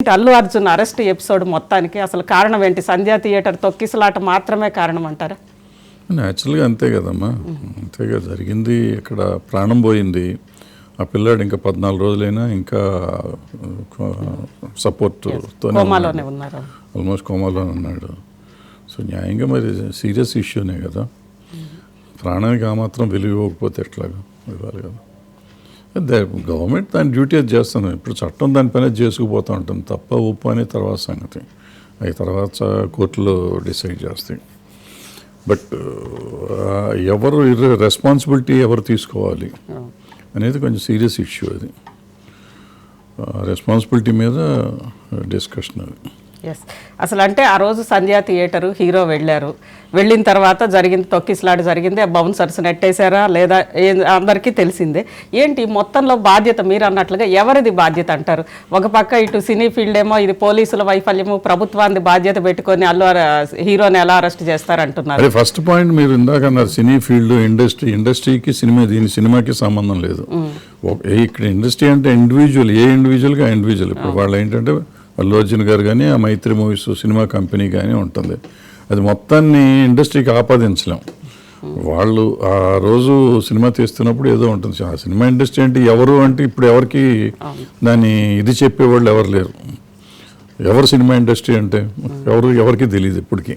Allu Arjun arrest episode మొత్తానికి అసలు కారణం ఏంటి? సంధ్యా థియేటర్ తొక్కిసలాట మాత్రమే కారణం అంటారా? న్యాచురల్గా అంతే కదమ్మా, అంతేగా జరిగింది. ఇక్కడ ప్రాణం పోయింది. ఆ పిల్లాడు ఇంకా 14 రోజులైనా ఇంకా సపోర్ట్తోనే ఉన్నారు, ఆల్మోస్ట్ కోమాలోనే ఉన్నాడు. సో న్యాయంగా మరి సీరియస్ ఇష్యూనే కదా, ప్రాణానికి ఆ మాత్రం విలువ ఇవ్వకపోతే ఎట్లాగా ఇవ్వాలి కదా. గవర్నమెంట్ దాని డ్యూటీ అది చేస్తుంది. ఇప్పుడు చట్టం దాని పని చేసుకుపోతూ ఉంటుంది. తప్ప ఉప్పు అనే తర్వాత సంగతి, అవి తర్వాత కోర్టులో డిసైడ్ చేస్తాయి. బట్ ఎవరు రెస్పాన్సిబిలిటీ ఎవరు తీసుకోవాలి అనేది కొంచెం సీరియస్ ఇష్యూ. అది రెస్పాన్సిబిలిటీ మీద డిస్కషన్ అది. ఎస్, అసలు అంటే ఆ రోజు సంధ్యా థియేటరు హీరో వెళ్ళిన తర్వాత జరిగింది తొక్కిసలాట జరిగింది. బౌన్సర్స్ నెట్టేశారా లేదా అందరికీ తెలిసిందే. ఏంటి మొత్తంలో బాధ్యత మీరు అన్నట్లుగా ఎవరిది బాధ్యత అంటారు? ఒక పక్క ఇటు సినీ ఫీల్డ్ ఏమో ఇది పోలీసుల వైఫల్యము, ప్రభుత్వాన్ని బాధ్యత పెట్టుకొని హీరోని ఎలా అరెస్ట్ చేస్తారంటున్నారు. అదే ఫస్ట్ పాయింట్ మీరు ఇందాక అన్నారు, సినీ ఫీల్డ్ ఇండస్ట్రీకి సినిమాకి సంబంధం లేదు. ఇక్కడ ఇండస్ట్రీ అంటే ఇండివిజువల్గా ఇండివిజువల్. ఇప్పుడు వాళ్ళు ఏంటంటే అల్లు అర్జున్ గారు కానీ ఆ మైత్రి మూవీస్ సినిమా కంపెనీ కానీ ఉంటుంది. అది మొత్తాన్ని ఇండస్ట్రీకి ఆపాదించలేం. వాళ్ళు ఆ రోజు సినిమా తీస్తున్నప్పుడు ఏదో ఉంటుంది. ఆ సినిమా ఇండస్ట్రీ అంటే ఎవరు అంటే ఇప్పుడు ఎవరికి దాన్ని ఇది చెప్పేవాళ్ళు ఎవరు లేరు. ఎవరు సినిమా ఇండస్ట్రీ అంటే ఎవరికి తెలియదు ఇప్పటికీ.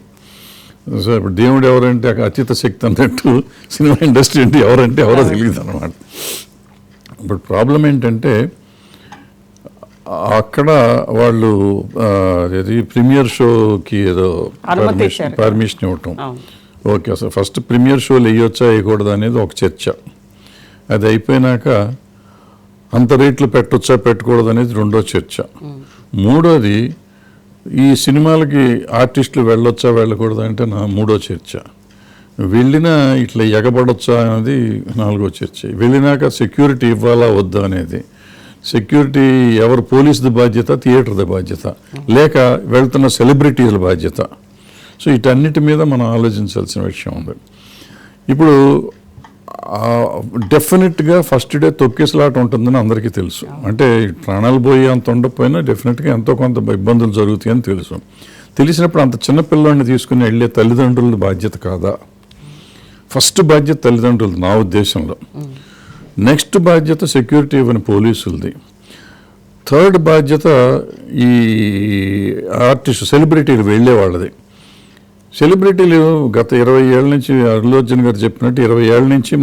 సో ఇప్పుడు దేవుడు ఎవరంటే అతీత శక్తి అన్నట్టు సినిమా ఇండస్ట్రీ అంటే ఎవరో తెలియదు అన్నమాట. బట్ ప్రాబ్లం ఏంటంటే అక్కడ వాళ్ళు ప్రీమియర్ షోకి ఏదో పర్మిషన్ ఇవ్వటం. ఓకే, అసలు ఫస్ట్ ప్రీమియర్ షోలు వేయొచ్చా వేయకూడదు అనేది ఒక చర్చ. అది అయిపోయినాక అంత రేట్లు పెట్టొచ్చా పెట్టకూడదు అనేది రెండో చర్చ. మూడోది ఈ సినిమాలకి ఆర్టిస్టులు వెళ్ళొచ్చా వెళ్ళకూడదు అంటే మూడో చర్చ. వెళ్ళినా ఇట్లా ఎగబడొచ్చా అనేది నాలుగో చర్చ. వెళ్ళినాక సెక్యూరిటీ ఇవ్వాలా వద్దా అనేది. సెక్యూరిటీ ఎవరు, పోలీసుది బాధ్యత, థియేటర్ది బాధ్యత, లేక వెళ్తున్న సెలబ్రిటీల బాధ్యత? సో వీటన్నిటి మీద మనం ఆలోచించాల్సిన విషయం ఉంది. ఇప్పుడు డెఫినెట్గా ఫస్ట్ డే తొక్కిసలాట ఉంటుందని అందరికీ తెలుసు. అంటే ప్రాణాలు పోయి అంత ఉండకపోయినా డెఫినెట్గా ఎంతో కొంత ఇబ్బందులు జరుగుతాయని తెలుసు. తెలిసినప్పుడు అంత చిన్న పిల్లాడిని తీసుకుని వెళ్ళే తల్లిదండ్రుల బాధ్యత కాదా? ఫస్ట్ బాధ్యత తల్లిదండ్రులది నా ఉద్దేశంలో. నెక్స్ట్ బాధ్యత సెక్యూరిటీ ఇవ్వని పోలీసులది. థర్డ్ బాధ్యత ఈ ఆర్టిస్ట్ సెలబ్రిటీలు వెళ్ళే వాళ్ళది. సెలబ్రిటీలు గత 20 ఏళ్ళ నుంచి అల్లు అర్జున్ గారు చెప్పినట్టు 20 ఏళ్ళ నుంచి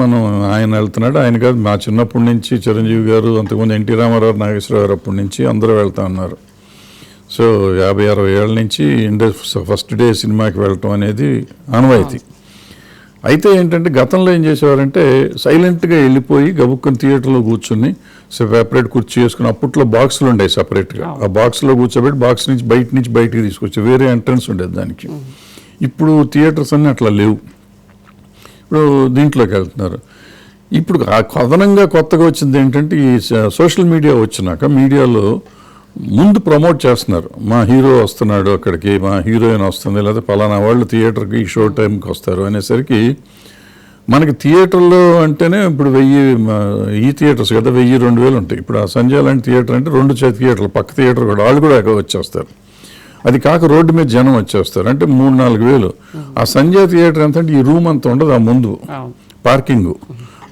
ఆయన వెళ్తున్నాడు. ఆయన కాదు, మా చిన్నప్పటి నుంచి చిరంజీవి గారు, అంతకుముందు ఎన్టీ రామారావు, నాగేశ్వరరావు గారు అప్పటి నుంచి అందరూ వెళ్తా ఉన్నారు. సో 50-60 ఏళ్ళ నుంచి ఫస్ట్ డే సినిమాకి వెళ్ళటం అనేది ఆనవాయితీ. అయితే ఏంటంటే గతంలో ఏం చేసేవారంటే సైలెంట్గా వెళ్ళిపోయి గబుక్కుని థియేటర్లో కూర్చుని సెపరేట్ కుర్చీ చేసుకుని, అప్పట్లో బాక్సులు ఉండేవి సపరేట్గా, ఆ బాక్స్లో కూర్చోబెట్టి బాక్స్ నుంచి బయటికి తీసుకొచ్చి వేరే ఎంట్రన్స్ ఉండేది దానికి. ఇప్పుడు థియేటర్స్ అన్నీ అట్లా లేవు. ఇప్పుడు దీంట్లోకి వెళ్తున్నారు. ఇప్పుడు అదనంగా కొత్తగా వచ్చింది ఏంటంటే ఈ సోషల్ మీడియా వచ్చినాక మీడియాలో ముందు ప్రమోట్ చేస్తున్నారు. మా హీరో వస్తున్నాడు అక్కడికి, మా హీరోయిన్ వస్తుంది, లేదా పలానా వాళ్ళు థియేటర్కి ఈ షో టైంకి వస్తారు అనేసరికి మనకి థియేటర్లో అంటేనే ఇప్పుడు 1000 ఈ థియేటర్స్ కదా 1000-2000 ఉంటాయి. ఇప్పుడు ఆ సంజయ్ లాంటి థియేటర్ అంటే 2 థియేటర్లు, పక్క థియేటర్ కూడా వాళ్ళు కూడా వచ్చేస్తారు. అది కాక రోడ్డు మీద జనం వచ్చేస్తారు అంటే 3-4 వేలు. ఆ సంజయ్ థియేటర్ ఎంత అంటే ఈ రూమ్ అంత ఉండదు. ఆ ముందు పార్కింగ్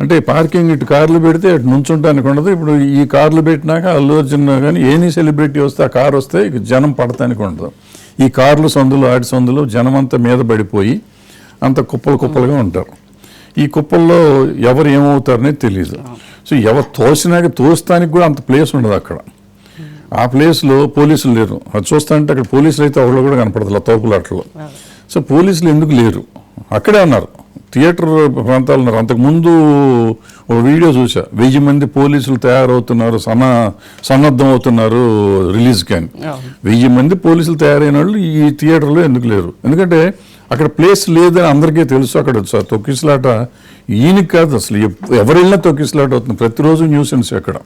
అంటే పార్కింగ్, ఇటు కార్లు పెడితే అటు నుంచుంటానికి ఉండదు. ఇప్పుడు ఈ కార్లు పెట్టినాక అల్లు అర్జున్ కానీ ఎనీ సెలబ్రిటీ వస్తే ఆ కారు వస్తే జనం పడటానికి ఉండదు. ఈ కార్లు ఆటి సందులు జనం అంతా మీద పడిపోయి అంత కుప్పలుగా ఉంటారు. ఈ కుప్పల్లో ఎవరు ఏమవుతారనేది తెలియదు. సో ఎవరు తోస్తానికి కూడా అంత ప్లేస్ ఉండదు అక్కడ. ఆ ప్లేస్లో పోలీసులు లేరు. అది చూస్తానంటే అక్కడ పోలీసులు అయితే ఒకళ్ళు కూడా కనపడదు తోపులాటలో. సో పోలీసులు ఎందుకు లేరు? అక్కడే ఉన్నారు, థియేటర్ ప్రాంతాలు ఉన్నారు. అంతకుముందు ఒక వీడియో చూసా, 1000 మంది పోలీసులు తయారవుతున్నారు, సన్నద్ధం అవుతున్నారు రిలీజ్ కానీ. 1000 మంది పోలీసులు తయారైన వాళ్ళు ఈ థియేటర్లో ఎందుకు లేరు? ఎందుకంటే అక్కడ ప్లేస్ లేదని అందరికీ తెలుసు. అక్కడ తొక్కిసలాట ఈయనకి కాదు, అసలు ఎవరు వెళ్ళినా తొక్కిసలాట అవుతుంది. ప్రతిరోజు న్యూసెన్స్ అక్కడ.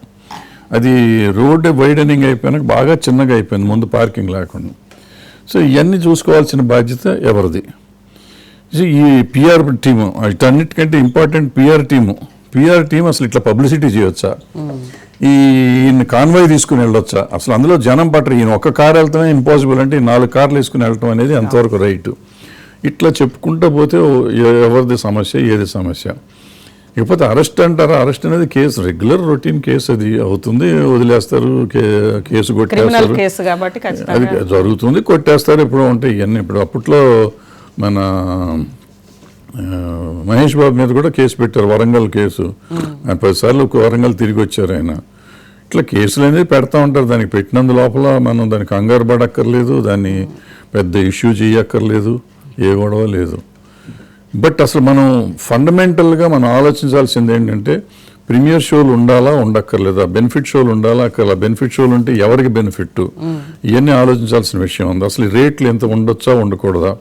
అది రోడ్ వైడనింగ్ అయిపోయినాక బాగా చిన్నగా అయిపోయింది, ముందు పార్కింగ్ లేకుండా. సో ఇవన్నీ చూసుకోవాల్సిన బాధ్యత ఎవరిది? ఈ పిఆర్ టీము, వీటన్నిటికంటే ఇంపార్టెంట్ పిఆర్ టీము అసలు ఇట్లా పబ్లిసిటీ చేయొచ్చా? ఈయన కాన్వాయ్ తీసుకుని వెళ్ళొచ్చా? అసలు అందులో జనం పట్టరు. ఈయన ఒక్క కారు వెళ్తామే ఇంపాసిబుల్ అంటే ఈ 4 కార్లు వేసుకుని వెళ్ళటం అనేది ఎంతవరకు రైట్? ఇట్లా చెప్పుకుంటూ పోతే ఎవరిది సమస్య, ఏది సమస్య. ఇకపోతే అరెస్ట్ అంటారా? అరెస్ట్ అనేది కేసు, రెగ్యులర్ రొటీన్ కేసు, అది అవుతుంది, వదిలేస్తారు, కేసు క్రిమినల్ కొట్టేస్తారు, కేసు కాబట్టి అది ఖచ్చితంగా జరుగుతుంది, కొట్టేస్తారు. ఎప్పుడో ఉంటాయి ఇవన్నీ. ఇప్పుడు అప్పట్లో మన మహేష్ బాబు మీద కూడా కేసు పెట్టారు, వరంగల్ కేసు. 10 సార్లు వరంగల్ తిరిగి వచ్చారు ఆయన. ఇట్లా కేసులు అనేది పెడతా ఉంటారు. దానికి పెట్టినందు లోపల మనం దానికి కంగారు పడక్కర్లేదు, దాన్ని పెద్ద ఇష్యూ చేయక్కర్లేదు, ఏ గొడవ లేదు. బట్ అసలు మనం ఫండమెంటల్గా మనం ఆలోచించాల్సింది ఏంటంటే ప్రీమియర్ షోలు ఉండాలా, ఉండక్కర్లేదా? బెనిఫిట్ షోలు ఉండాలా, అక్కడ బెనిఫిట్ షోలు ఉంటే ఎవరికి బెనిఫిట్? ఇవన్నీ ఆలోచించాల్సిన విషయం ఉంది. అసలు ఈ రేట్లు ఎంత ఉండొచ్చా, ఉండకూడదా?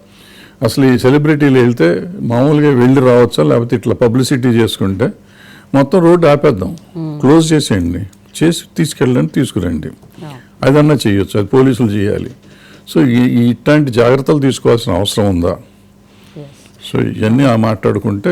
అసలు ఈ సెలబ్రిటీలు వెళ్తే మామూలుగా వెళ్ళి రావచ్చా, లేకపోతే ఇట్లా పబ్లిసిటీ చేసుకుంటే మొత్తం రోడ్డు ఆపేద్దాం, క్లోజ్ చేసేయండి, చేసి తీసుకెళ్ళండి, తీసుకురండి, అదన్నా చేయొచ్చు, అది పోలీసులు చేయాలి. సో ఇట్లాంటి జాగ్రత్తలు తీసుకోవాల్సిన అవసరం ఉందా? సో ఇవన్నీ మాట్లాడుకుంటే